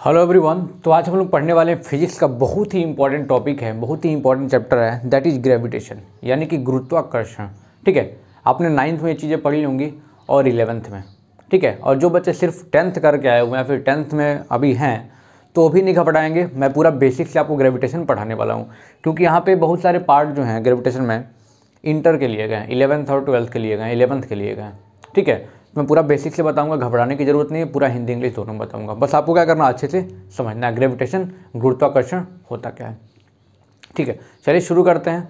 Hello everyone. तो आज हम लोग पढ़ने वाले हैं फिजिक्स का बहुत ही इंपॉर्टेंट टॉपिक है, बहुत ही इंपॉर्टेंट चैप्टर है, दैट इज़ ग्रेविटेशन यानी कि गुरुत्वाकर्षण। ठीक है, आपने 9th में ये चीज़ें पढ़ी होंगी और 11th में। ठीक है, और जो बच्चे सिर्फ 10th करके आए हुए हैं या फिर 10th में अभी हैं तो भी नहीं घबराएंगे, मैं पूरा बेसिक से आपको ग्रेविटेशन पढ़ाने वाला हूँ, क्योंकि यहाँ पे बहुत सारे पार्ट जो हैं ग्रेविटेशन में इंटर के लिए गए हैं, 11th और 12th के लिए गए हैं, 11th के लिए गए हैं। ठीक है, मैं पूरा बेसिक से बताऊंगा, घबराने की जरूरत नहीं है, पूरा हिंदी इंग्लिश दोनों बताऊंगा, बस आपको क्या करना अच्छे से समझना है ग्रेविटेशन गुरुत्वाकर्षण होता क्या है। ठीक है, चलिए शुरू करते हैं।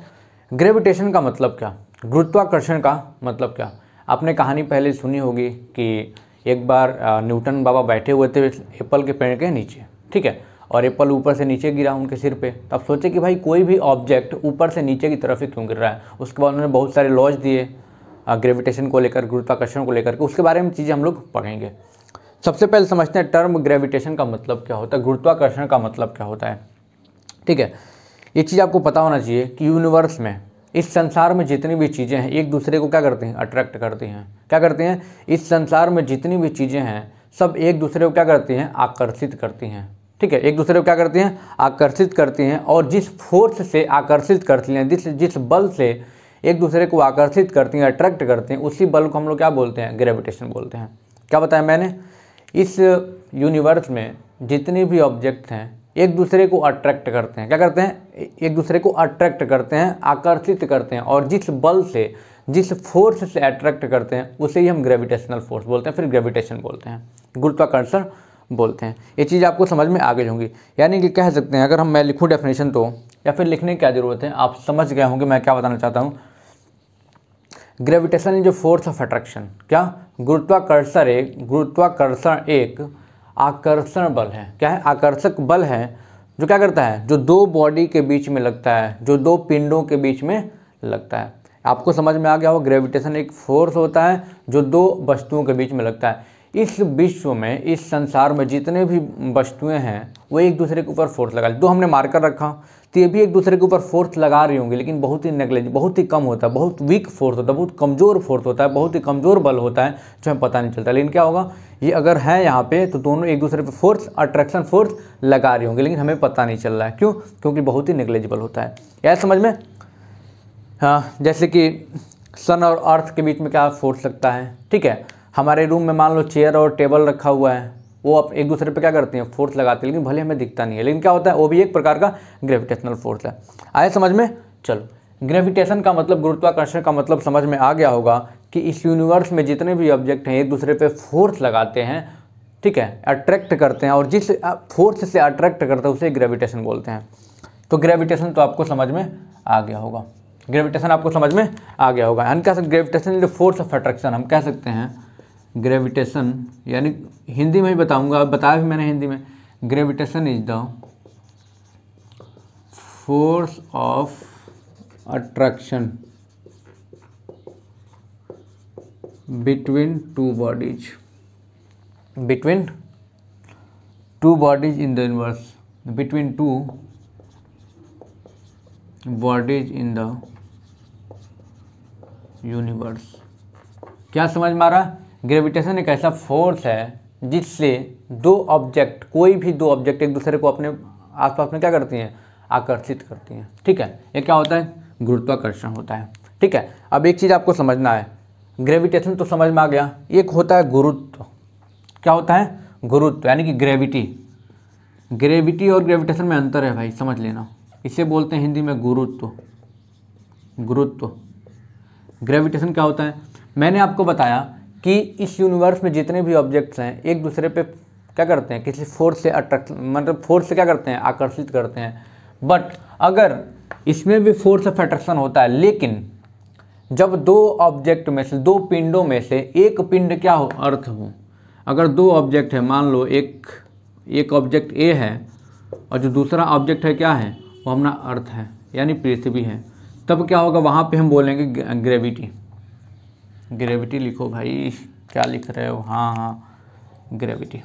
ग्रेविटेशन का मतलब क्या, गुरुत्वाकर्षण का मतलब क्या। आपने कहानी पहले सुनी होगी कि एक बार न्यूटन बाबा बैठे हुए थे एप्पल के पेड़ के नीचे। ठीक है, और एप्पल ऊपर से नीचे गिरा उनके सिर पे। तब सोचे कि भाई कोई भी ऑब्जेक्ट ऊपर से नीचे की तरफ ही क्यों गिर रहा है। उसके बाद उन्होंने बहुत सारे लॉज दिए ग्रेविटेशन को लेकर, गुरुत्वाकर्षण को लेकर के, उसके बारे में चीज़ें हम लोग पढ़ेंगे। सबसे पहले समझते हैं टर्म ग्रेविटेशन का मतलब क्या होता है, गुरुत्वाकर्षण का मतलब क्या होता है। ठीक है, ये चीज़ आपको पता होना चाहिए कि यूनिवर्स में, इस संसार में जितनी भी चीज़ें हैं एक दूसरे को क्या करती हैं, अट्रैक्ट करती हैं। क्या करती हैं, इस संसार में जितनी भी चीज़ें हैं सब एक दूसरे को क्या करती हैं, आकर्षित करती हैं। ठीक है, एक दूसरे को क्या करती हैं, आकर्षित करती हैं। और जिस फोर्स से आकर्षित करती हैं, जिस बल से एक दूसरे को आकर्षित करती हैं, अट्रैक्ट करती हैं, उसी बल को हम लोग क्या बोलते हैं, ग्रेविटेशन बोलते हैं। क्या बताया मैंने, इस यूनिवर्स में जितने भी ऑब्जेक्ट हैं एक दूसरे को अट्रैक्ट करते हैं। क्या करते हैं, एक दूसरे को अट्रैक्ट करते हैं, आकर्षित करते हैं। और जिस बल से, जिस फोर्स से अट्रैक्ट करते हैं उसे ही हम ग्रेविटेशनल फोर्स बोलते हैं, फिर ग्रेविटेशन बोलते हैं, गुरुत्वाकर्षण बोलते हैं। ये चीज़ आपको समझ में आ गई होंगी। यानी कि कह सकते हैं, अगर मैं लिखूँ डेफिनेशन तो, या फिर लिखने की क्या ज़रूरत है, आप समझ गए होंगे मैं क्या बताना चाहता हूँ। Gravitation is a force of attraction. क्या, गुरुत्वाकर्षण एक आकर्षण बल है। क्या है, आकर्षक बल है, जो क्या करता है, जो दो बॉडी के बीच में लगता है, जो दो पिंडों के बीच में लगता है। आपको समझ में आ गया हो, ग्रेविटेशन एक फोर्स होता है जो दो वस्तुओं के बीच में लगता है। इस विश्व में, इस संसार में जितने भी वस्तुएं हैं वो एक दूसरे के ऊपर फोर्स लगा, दो हमने मार्कर रखा तो ये भी एक दूसरे के ऊपर फोर्स लगा रही होंगी, लेकिन बहुत ही नेगलेज, बहुत ही कम होता है, बहुत वीक फोर्स होता है, बहुत कमज़ोर फोर्स होता है, बहुत ही कमज़ोर बल होता है जो हमें पता नहीं चलता। लेकिन क्या होगा, ये अगर है यहाँ पे तो दोनों एक दूसरे पर फोर्स, अट्रैक्शन फोर्स लगा रही होंगी, लेकिन हमें पता नहीं चल रहा है। क्यों, क्योंकि बहुत ही नेग्लेजिबल होता है। यार समझ में, हाँ, जैसे कि सन और अर्थ के बीच में क्या फोर्स लगता है। ठीक है, हमारे रूम में मान लो चेयर और टेबल रखा हुआ है, वो अब एक दूसरे पे क्या करती हैं, फोर्स लगाती है, लेकिन भले हमें दिखता नहीं है, लेकिन क्या होता है, वो भी एक प्रकार का ग्रेविटेशनल फोर्स है। आए समझ में। चलो, ग्रेविटेशन का मतलब, गुरुत्वाकर्षण का मतलब समझ में आ गया होगा कि इस यूनिवर्स में जितने भी ऑब्जेक्ट हैं एक दूसरे पे फोर्स लगाते हैं। ठीक है, अट्रैक्ट करते हैं, और जिस फोर्स से अट्रैक्ट करते हैं उसे ग्रेविटेशन बोलते हैं। तो ग्रेविटेशन तो आपको समझ में आ गया होगा, ग्रेविटेशन आपको समझ में आ गया होगा। हम कह सकते gravitation is the force of attraction, हम कह सकते हैं ग्रेविटेशन, यानी हिंदी में ही बताऊंगा, बताया भी मैंने हिंदी में, gravitation is the force of attraction between two bodies, between two bodies in the universe, between two bodies in the universe. क्या समझ में आ रहा, ग्रेविटेशन एक ऐसा फोर्स है जिससे दो ऑब्जेक्ट, कोई भी दो ऑब्जेक्ट एक दूसरे को अपने आसपास में क्या करती हैं, आकर्षित करती हैं। ठीक है, ये क्या होता है, गुरुत्वाकर्षण होता है। ठीक है, अब एक चीज़ आपको समझना है, ग्रेविटेशन तो समझ में आ गया, एक होता है गुरुत्व। क्या होता है, गुरुत्व यानी कि ग्रेविटी। ग्रेविटी और ग्रेविटेशन में अंतर है भाई, समझ लेना। इसे बोलते हैं हिंदी में गुरुत्व। गुरुत्व, ग्रेविटेशन क्या होता है, मैंने आपको बताया कि इस यूनिवर्स में जितने भी ऑब्जेक्ट्स हैं एक दूसरे पे क्या करते हैं, किसी फोर्स से अट्रैक्ट, मतलब फोर्स से क्या करते हैं, आकर्षित करते हैं। बट अगर इसमें भी फोर्स ऑफ अट्रैक्शन होता है, लेकिन जब दो ऑब्जेक्ट में से, दो पिंडों में से एक पिंड क्या हो, अर्थ हो। अगर दो ऑब्जेक्ट है, मान लो एक ऑब्जेक्ट ए है और जो दूसरा ऑब्जेक्ट है क्या है, वो अपना अर्थ है यानी पृथ्वी है, तब क्या होगा, वहाँ पे हम बोलेंगे ग्रेविटी। ग्रेविटी लिखो भाई, क्या लिख रहे हो, हाँ हाँ, ग्रेविटी,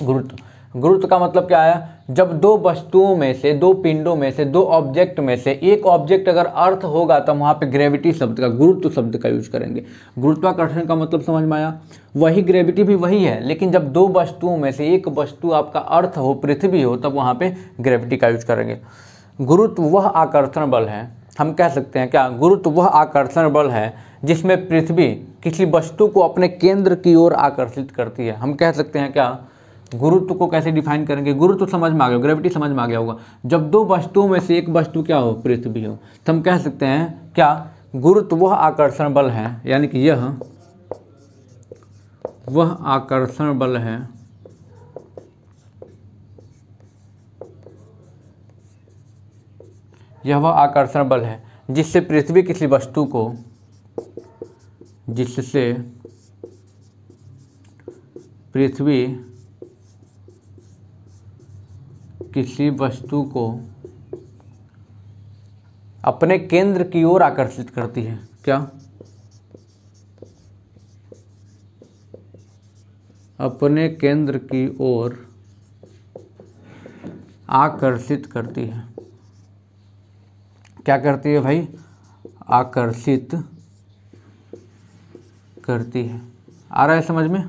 गुरुत्व। गुरुत्व का मतलब क्या आया, जब दो वस्तुओं में से, दो पिंडों में से, दो ऑब्जेक्ट में से एक ऑब्जेक्ट अगर अर्थ होगा तब वहाँ पे ग्रेविटी शब्द का, गुरुत्व शब्द का यूज करेंगे। गुरुत्वाकर्षण का मतलब समझ में आया, वही ग्रेविटी भी वही है, लेकिन जब दो वस्तुओं में से एक वस्तु आपका अर्थ हो, पृथ्वी हो, तब वहाँ पे ग्रेविटी का यूज करेंगे। गुरुत्व वह आकर्षण बल है, हम कह सकते हैं क्या, गुरुत्व वह आकर्षण बल है जिसमें पृथ्वी किसी वस्तु को अपने केंद्र की ओर आकर्षित करती है। हम कह सकते हैं क्या, गुरुत्व को कैसे डिफाइन करेंगे, गुरुत्व समझ में आ गया, ग्रेविटी समझ में आ गया होगा। जब दो वस्तुओं में से एक वस्तु क्या हो, पृथ्वी हो, तो हम कह सकते हैं क्या, गुरुत्व वह आकर्षण बल है, यानी कि यह वह आकर्षण बल है यह वह आकर्षण बल है जिससे पृथ्वी किसी वस्तु को, जिससे पृथ्वी किसी वस्तु को अपने केंद्र की ओर आकर्षित करती है। क्या, अपने केंद्र की ओर आकर्षित करती है। क्या करती है भाई, आकर्षित करती है। आ रहा है समझ में,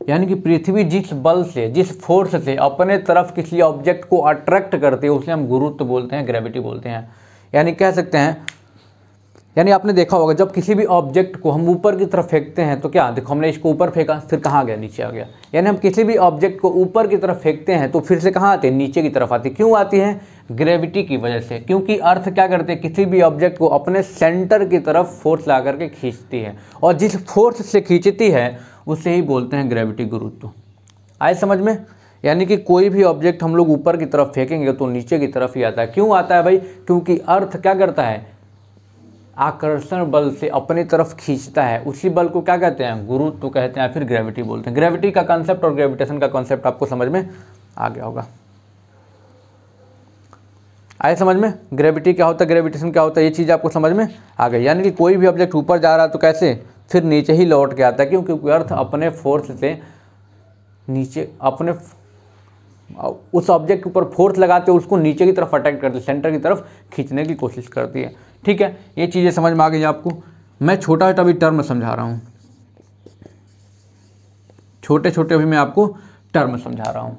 यानी कि पृथ्वी जिस बल से, जिस फोर्स से अपने तरफ किसी ऑब्जेक्ट को अट्रैक्ट करती है उसे हम गुरुत्व बोलते हैं, ग्रेविटी बोलते हैं। यानी कह सकते हैं, यानी आपने देखा होगा जब किसी भी ऑब्जेक्ट को हम ऊपर की तरफ फेंकते हैं तो क्या, देखो हमने इसको ऊपर फेंका, फिर कहाँ गया, नीचे आ गया। यानी हम किसी भी ऑब्जेक्ट को ऊपर की तरफ फेंकते हैं तो फिर से कहाँ आते हैं, नीचे की तरफ आती है। क्यों आती है, ग्रेविटी की वजह से, क्योंकि अर्थ क्या करते हैं, किसी भी ऑब्जेक्ट को अपने सेंटर की तरफ फोर्स ला करके खींचती है, और जिस फोर्स से खींचती है उसे ही बोलते हैं ग्रेविटी, गुरुत्व। आए समझ में, यानी कि कोई भी ऑब्जेक्ट हम लोग ऊपर की तरफ फेंकेंगे तो नीचे की तरफ ही आता है। क्यों आता है भाई, क्योंकि अर्थ क्या करता है, आकर्षण बल से अपनी तरफ खींचता है, उसी बल को क्या कहते हैं, गुरुत्व कहते हैं, फिर ग्रेविटी बोलते हैं। ग्रेविटी का कॉन्सेप्ट और ग्रेविटेशन का कॉन्सेप्ट आपको समझ में आ गया होगा। आए समझ में, ग्रेविटी क्या होता है, ग्रेविटेशन क्या होता है, ये चीज़ आपको समझ में आ गई। यानी कि कोई भी ऑब्जेक्ट ऊपर जा रहा है तो कैसे, फिर नीचे ही लौट के आता है। क्यों, क्योंकि अर्थ अपने फोर्स से नीचे, अपने उस ऑब्जेक्ट के ऊपर फोर्स लगाते हैं, उसको नीचे की तरफ अटैक करती है, सेंटर की तरफ खींचने की कोशिश करती है। ठीक है, ये चीज़ें समझ में आ गई आपको। मैं छोटा छोटा भी टर्म समझा रहा हूँ, छोटे छोटे अभी मैं आपको टर्म समझा रहा हूँ।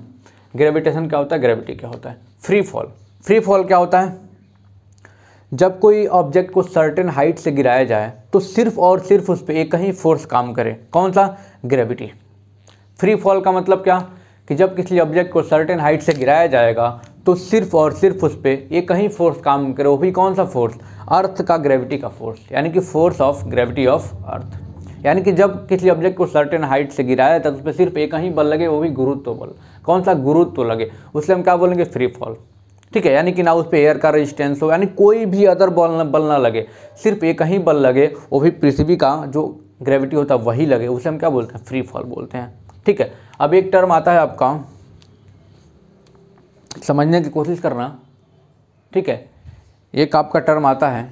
ग्रेविटेशन क्या होता है, ग्रेविटी क्या होता है, फ्री फॉल। फ्री फॉल क्या होता है, जब कोई ऑब्जेक्ट को सर्टेन हाइट से गिराया जाए तो सिर्फ और सिर्फ उस पर एक ही फोर्स काम करे, कौन सा, ग्रेविटी। फ्री फॉल का मतलब क्या, कि जब किसी ऑब्जेक्ट को सर्टेन हाइट से गिराया जाएगा तो सिर्फ और सिर्फ उस पर एक ही फोर्स काम करे, वो भी कौन सा फोर्स, अर्थ का ग्रेविटी का फोर्स, यानी कि force of gravity of earth. यानी कि जब किसी ऑब्जेक्ट को सर्टेन हाइट से गिराया जाता है तो उस पर सिर्फ एक ही बल लगे, वो भी गुरुत्व बल। कौन सा, गुरुत्व लगे, उससे हम क्या बोलेंगे, फ्री फॉल। ठीक है, यानी कि ना उस पर एयर का रेजिस्टेंस हो, यानी कोई भी अदर बल ना लगे, सिर्फ एक ही बल लगे, वो भी पृथ्वी का जो ग्रेविटी होता है वही लगे, उसे हम क्या बोलते हैं, फ्री फॉल बोलते हैं। ठीक है, अब एक टर्म आता है आपका, समझने की कोशिश करना। ठीक है, एक आपका टर्म आता है,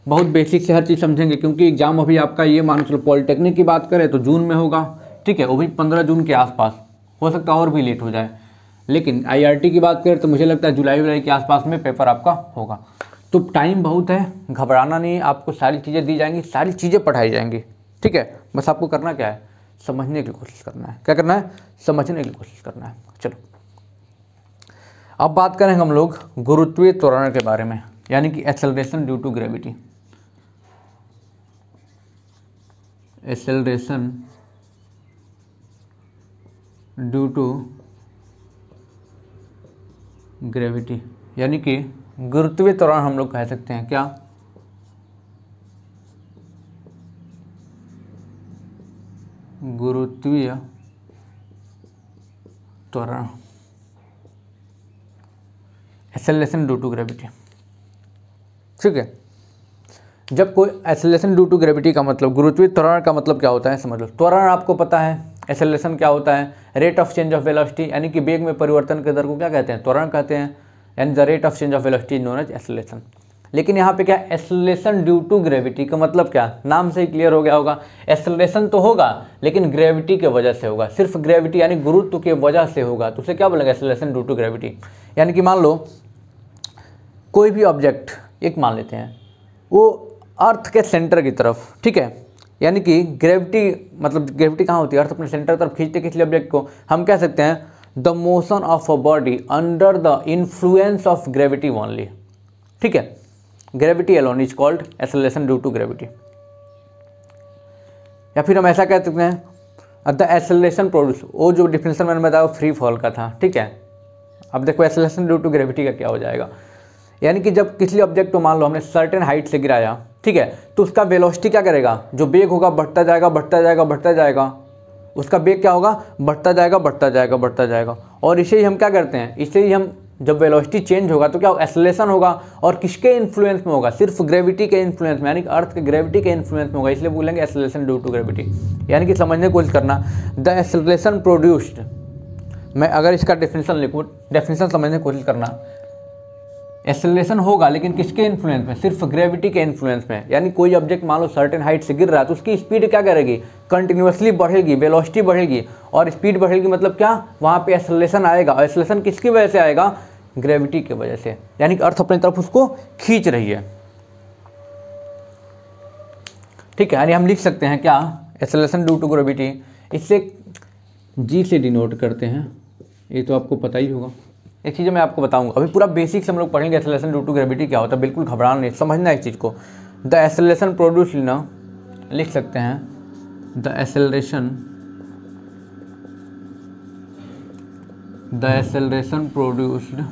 बहुत बेसिक से हर चीज़ समझेंगे, क्योंकि एग्जाम अभी आपका ये मान चलो पॉलिटेक्निक की बात करें तो जून में होगा। ठीक है, वो भी 15 जून के आसपास, हो सकता है और भी लेट हो जाए, लेकिन IRT की बात करें तो मुझे लगता है जुलाई के आसपास में पेपर आपका होगा। तो टाइम बहुत है, घबराना नहीं, आपको सारी चीज़ें दी जाएंगी, सारी चीज़ें पढ़ाई जाएंगी। ठीक है, बस आपको करना क्या है, समझने की कोशिश करना है। क्या करना है, समझने की कोशिश करना है। चलो अब बात करेंगे हम लोग गुरुत्वीय त्वरण के बारे में, यानी कि acceleration due to gravity. Acceleration due to gravity, यानी कि गुरुत्वीय त्वरण हम लोग कह सकते हैं। क्या, गुरुत्वीय त्वरण, एक्सेलरेशन ड्यू टू ग्रेविटी। ठीक है, जब कोई एक्सेलरेशन ड्यू टू ग्रेविटी का मतलब, गुरुत्वीय त्वरण का मतलब क्या होता है समझ लो। त्वरण आपको पता है, एक्सेलरेशन क्या होता है, rate of change of velocity, यानी कि वेग में परिवर्तन के दर को क्या कहते हैं, त्वरण कहते हैं। यानी the rate of change of velocity is known as acceleration. लेकिन यहाँ पे क्या एक्सेलरेशन ड्यू टू ग्रेविटी का मतलब क्या, नाम से ही क्लियर हो गया होगा। एक्सेलरेशन तो होगा लेकिन ग्रेविटी के वजह से होगा, सिर्फ ग्रेविटी यानी गुरुत्व के वजह से होगा, तो उसे क्या बोलेंगे, एक्सेलरेशन ड्यू टू ग्रेविटी। यानी कि मान लो कोई भी ऑब्जेक्ट एक मान लेते हैं, वो अर्थ के सेंटर की तरफ, ठीक है, यानी कि ग्रेविटी, मतलब ग्रेविटी कहाँ होती है, अर्थ अपने सेंटर की तरफ खींचते किसी ऑब्जेक्ट को, हम कह सकते हैं the motion of a body under the influence of gravity only, ठीक है, gravity alone is called acceleration due to gravity. या फिर हम ऐसा कह सकते हैं द एक्सेलरेशन प्रोड्यूस, वो जो डिफिनेशन मैंने बताया वो फ्री फॉल का था, ठीक है। अब देखो एक्सेलरेशन ड्यू टू ग्रेविटी का क्या हो जाएगा, यानी कि जब किसी ऑब्जेक्ट को मान लो हमने सर्टेन हाइट से गिराया, ठीक है, तो उसका वेलोसिटी क्या करेगा, जो वेग होगा बढ़ता जाएगा बढ़ता जाएगा बढ़ता जाएगा, उसका वेग क्या होगा, बढ़ता जाएगा बढ़ता जाएगा बढ़ता जाएगा। और इसे ही हम क्या करते हैं, इसे ही हम जब वेलोसिटी चेंज होगा तो क्या एक्सेलरेशन होगा, और किसके इन्फ्लुएंस में होगा, सिर्फ ग्रेविटी के इन्फ्लुएंस में, यानी कि अर्थ के ग्रेविटी के इन्फ्लुएंस में होगा, इसलिए बोलेंगे एक्सेलरेशन ड्यू टू ग्रेविटी। यानी कि समझने की कोशिश करना, द एक्सेलरेशन प्रोड्यूस्ड, मैं अगर इसका डेफिनेशन लिखूँ, डेफिनेशन समझने की कोशिश करना, एक्सेलरेशन होगा लेकिन किसके इन्फ्लुएंस में, सिर्फ ग्रेविटी के इन्फ्लुएंस में। यानी कोई ऑब्जेक्ट मान लो सर्टेन हाइट से गिर रहा है तो उसकी स्पीड क्या करेगी, कंटिन्यूअसली बढ़ेगी, वेलोसिटी बढ़ेगी, और स्पीड बढ़ेगी मतलब क्या, वहाँ पे एक्सेलरेशन आएगा, और एक्सेलरेशन किसकी वजह से आएगा, ग्रेविटी की वजह से, यानी कि अर्थ अपनी तरफ उसको खींच रही है, ठीक है। यानी हम लिख सकते हैं क्या, एक्सेलरेशन ड्यू टू ग्रेविटी, इससे जी से डिनोट करते हैं, ये तो आपको पता ही होगा। एक चीज़ मैं आपको बताऊंगा, अभी पूरा बेसिक से हम लोग पढ़ेंगे एक्सेलरेशन ड्यू टू ग्रेविटी क्या होता है, बिल्कुल घबराना नहीं, समझना इस चीज़ को। द एक्सेलरेशन प्रोड्यूस्ड ना लिख सकते हैं, द एक्सेलरेशन प्रोड्यूस्ड,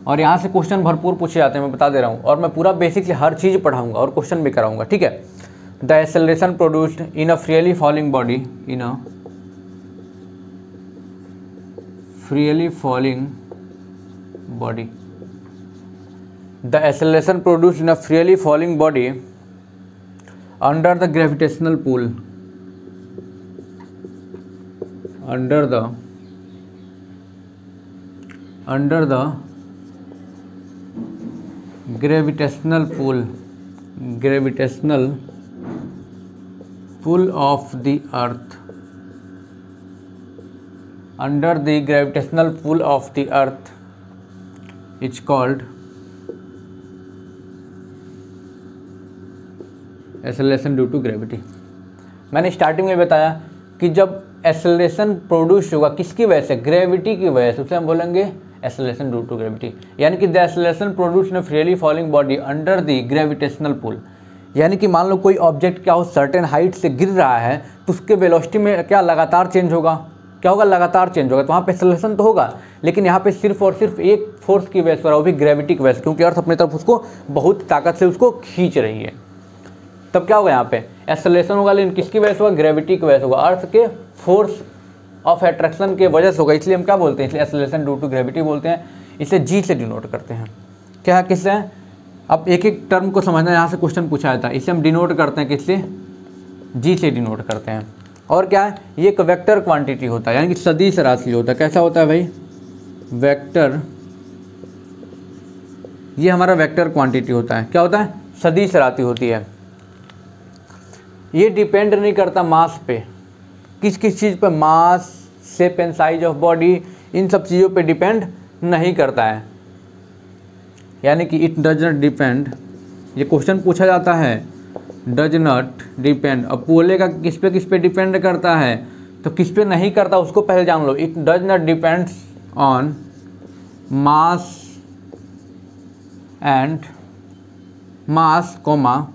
और यहाँ से क्वेश्चन भरपूर पूछे जाते हैं, मैं बता दे रहा हूँ, और मैं पूरा बेसिक से हर चीज़ पढ़ाऊंगा और क्वेश्चन भी कराऊंगा, ठीक है। The acceleration produced in a freely falling body, in a freely falling body, the acceleration produced in a freely falling body under the gravitational pull, under the gravitational pull of the earth, under the gravitational pull of the earth is called acceleration due to gravity. मैंने starting में बताया कि जब acceleration produce होगा किसकी वजह से, gravity की वजह से, उसे हम बोलेंगे एक्सेलरेशन ड्यू टू ग्रेविटी। यानी कि the acceleration produce in a freely falling body under the gravitational pull, यानी कि मान लो कोई ऑब्जेक्ट क्या हो सर्टेन हाइट से गिर रहा है तो उसके वेलोसिटी में क्या लगातार चेंज होगा, क्या होगा, लगातार चेंज होगा, तो वहाँ पे एक्सेलरेशन तो होगा लेकिन यहाँ पे सिर्फ और सिर्फ एक फोर्स की वजह से, वो भी ग्रेविटी की वजह से, क्योंकि अर्थ अपनी तरफ उसको बहुत ताकत से उसको खींच रही है। तब क्या होगा, यहाँ पे एक्सेलरेशन होगा लेकिन किसकी वजह से होगा, ग्रेविटी की वजह से होगा, अर्थ के फोर्स ऑफ अट्रैक्शन के वजह से होगा, इसलिए हम क्या बोलते हैं, इसलिए एक्सेलरेशन ड्यू टू ग्रेविटी बोलते हैं, इसे जी से डिनोट करते हैं। क्या है, किससे, अब एक एक टर्म को समझना, यहाँ से क्वेश्चन पूछा जाता है, इसे हम डिनोट करते हैं किससे, जी से डिनोट करते हैं। और क्या है, ये एक वेक्टर क्वांटिटी होता है, यानी कि सदिश राशि होता है। कैसा होता है भाई, वेक्टर, ये हमारा वेक्टर क्वांटिटी होता है। क्या होता है, सदिश राशि होती है। ये डिपेंड नहीं करता मास पे, किस किस चीज़ पे, mass, shape and size of body, इन सब चीज़ों पे डिपेंड नहीं करता है, यानी कि इट डज नॉट डिपेंड, ये क्वेश्चन पूछा जाता है, डज नॉट डिपेंड। अब बोलेगा किस पे डिपेंड करता है, तो किस पे नहीं करता उसको पहले जान लो। It does not depends on mass and mass comma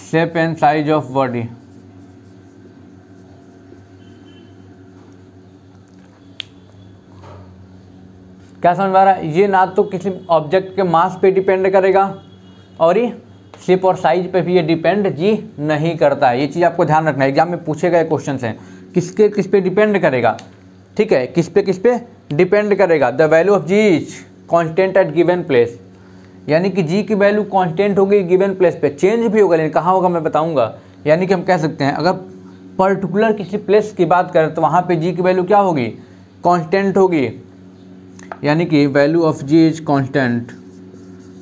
shape and size of body. क्या समझ में आ रहा है, ये ना तो किसी ऑब्जेक्ट के मास पे डिपेंड करेगा और ये शेप और साइज पे भी ये डिपेंड जी नहीं करता है। ये चीज़ आपको ध्यान रखना है, एग्जाम में पूछे गए क्वेश्चन हैं, किस पे डिपेंड करेगा, ठीक है, किस पे डिपेंड करेगा। The value of ji is constant at given place, यानी कि जी की वैल्यू कांस्टेंट होगी गिवन प्लेस पे, चेंज भी होगा लेकिन कहाँ होगा मैं बताऊंगा। यानी कि हम कह सकते हैं अगर पर्टिकुलर किसी प्लेस की बात करें तो वहाँ पे जी की वैल्यू क्या होगी, कांस्टेंट होगी, यानी कि value of ji is constant,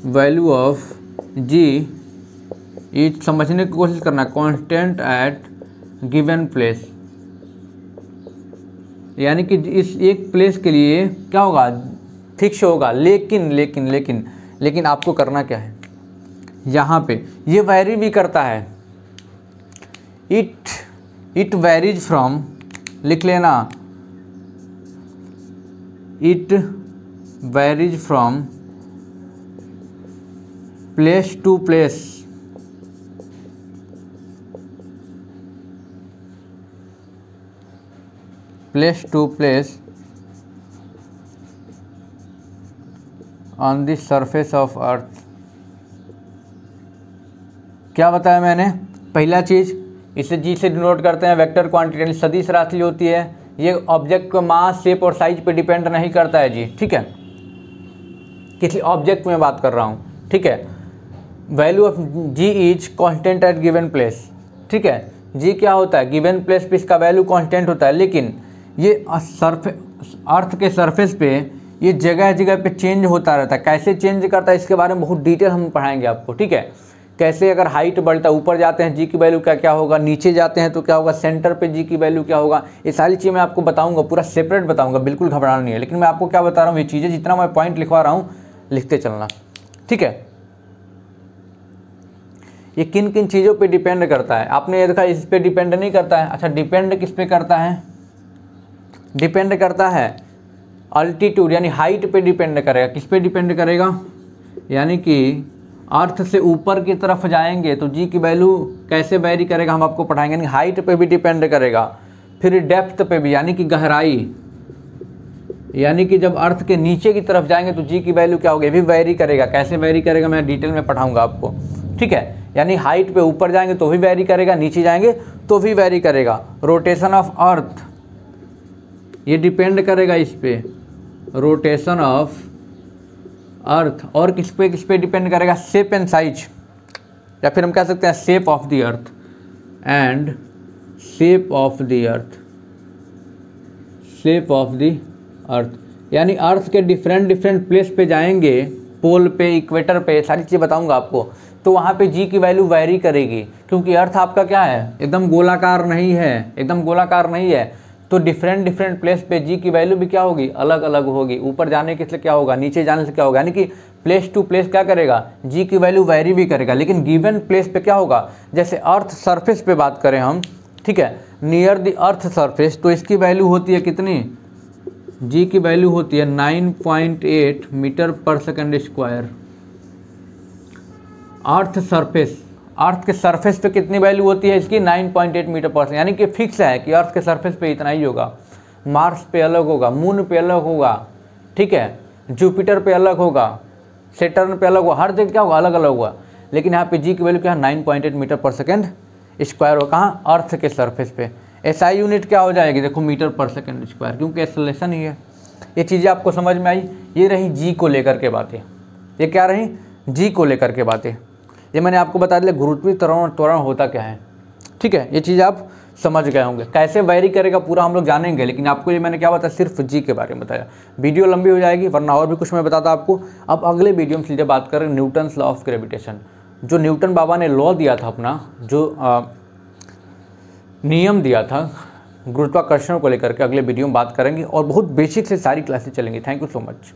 value of ji is समझने की कोशिश करना, कांस्टेंट एट गिवन प्लेस, यानी कि इस एक प्लेस के लिए क्या होगा, फिक्स होगा। लेकिन लेकिन लेकिन लेकिन आपको करना क्या है, यहाँ पे ये वैरी भी करता है, इट वैरीज फ्रॉम, लिख लेना, it varies from place to place, place to place on the surface of earth. क्या बताया मैंने, पहला चीज़ इसे जी से डिनोट करते हैं, वेक्टर क्वांटिटी सदिश राशि होती है, ये ऑब्जेक्ट को मास, शेप और साइज पे डिपेंड नहीं करता है जी, ठीक है, किसी ऑब्जेक्ट में बात कर रहा हूँ, ठीक है। Value of ji is constant at given place, ठीक है, जी क्या होता है, गिवन प्लेस पे इसका वैल्यू कांस्टेंट होता है, लेकिन ये अर्थ के सरफेस पे ये जगह जगह पे चेंज होता रहता है। कैसे चेंज करता है इसके बारे में बहुत डिटेल हम पढ़ाएंगे आपको, ठीक है। कैसे अगर हाइट बढ़ता है, ऊपर जाते हैं जी की वैल्यू क्या क्या होगा, नीचे जाते हैं तो क्या होगा, सेंटर पे जी की वैल्यू क्या होगा, ये सारी चीज़ें मैं आपको बताऊंगा, पूरा सेपरेट बताऊंगा, बिल्कुल घबराना नहीं है। लेकिन मैं आपको क्या बता रहा हूँ, ये चीज़ें जितना मैं पॉइंट लिखवा रहा हूँ लिखते चलना, ठीक है। ये किन किन चीज़ों पे डिपेंड करता है, आपने ये देखा इस पे डिपेंड नहीं करता है। अच्छा, डिपेंड किस पे करता है, डिपेंड करता है अल्टीट्यूड यानी हाइट पे डिपेंड करेगा। किस पे डिपेंड करेगा, यानी कि अर्थ से ऊपर की तरफ जाएंगे तो जी की वैल्यू कैसे वेरी करेगा हम आपको पढ़ाएंगे, यानी हाइट पे भी डिपेंड करेगा, फिर डेप्थ पे भी यानी कि गहराई, यानी कि जब अर्थ के नीचे की तरफ जाएंगे तो जी की वैल्यू क्या होगी, भी वेरी करेगा। कैसे वेरी करेगा मैं डिटेल में पढ़ाऊंगा आपको, ठीक है। यानी हाइट पे ऊपर जाएंगे तो भी वेरी करेगा, नीचे जाएंगे तो भी वेरी करेगा। रोटेशन ऑफ अर्थ ये डिपेंड करेगा इस पे, रोटेशन ऑफ अर्थ, और किस पे डिपेंड करेगा, शेप एंड साइज, या फिर हम कह सकते हैं shape of the earth and shape of the earth, shape of the earth, यानी अर्थ के डिफरेंट प्लेस पे जाएंगे, पोल पे, इक्वेटर पे, सारी चीज़ें बताऊंगा आपको, तो वहाँ पे जी की वैल्यू वैरी करेगी, क्योंकि अर्थ आपका क्या है, एकदम गोलाकार नहीं है, एकदम गोलाकार नहीं है, तो डिफरेंट प्लेस पे जी की वैल्यू भी क्या होगी, अलग अलग होगी। ऊपर जाने के से क्या होगा, नीचे जाने से क्या होगा, यानी कि प्लेस टू प्लेस क्या करेगा, जी की वैल्यू वैरी भी करेगा। लेकिन गिवन प्लेस पे क्या होगा, जैसे अर्थ सरफेस पे बात करें हम, ठीक है, नियर द अर्थ सरफेस, तो इसकी वैल्यू होती है कितनी, जी की वैल्यू होती है 9.8 मीटर पर सेकंड स्क्वायर। अर्थ सरफेस, अर्थ के सरफेस पे कितनी वैल्यू होती है इसकी, 9.8 मीटर पर सेकंड, यानी कि फिक्स है कि अर्थ के सरफेस पे इतना ही होगा। मार्स पे अलग होगा, मून पे अलग होगा, ठीक है, जुपिटर पे अलग होगा, सैटर्न पे अलग होगा, हर जगह क्या होगा, अलग अलग होगा। लेकिन यहाँ पे जी की वैल्यू क्या है, 9.8 मीटर पर सेकंड स्क्वायर होगा। कहाँ, अर्थ के सरफेस पे। एसआई यूनिट क्या हो जाएगी, देखो मीटर पर सेकंड स्क्वायर, क्योंकि एक्सेलरेशन ही है। ये चीज़ें आपको समझ में आई, ये रही जी को लेकर के बातें, ये क्या रही, जी को लेकर के बातें। ये मैंने आपको बता दिया गुरुत्वीय त्वरण होता क्या है, ठीक है, ये चीज़ आप समझ गए होंगे। कैसे वेरी करेगा पूरा हम लोग जानेंगे, लेकिन आपको ये मैंने क्या बताया, सिर्फ जी के बारे में बताया। वीडियो लंबी हो जाएगी, वरना और भी कुछ मैं बताता आपको। अब अगले वीडियो में सीधे बात करें न्यूटन्स लॉ ऑफ ग्रेविटेशन, जो न्यूटन बाबा ने लॉ दिया था अपना, जो नियम दिया था गुरुत्वाकर्षण को लेकर के, अगले वीडियो में बात करेंगे और बहुत बेसिक से सारी क्लासेस चलेंगी। Thank you so much.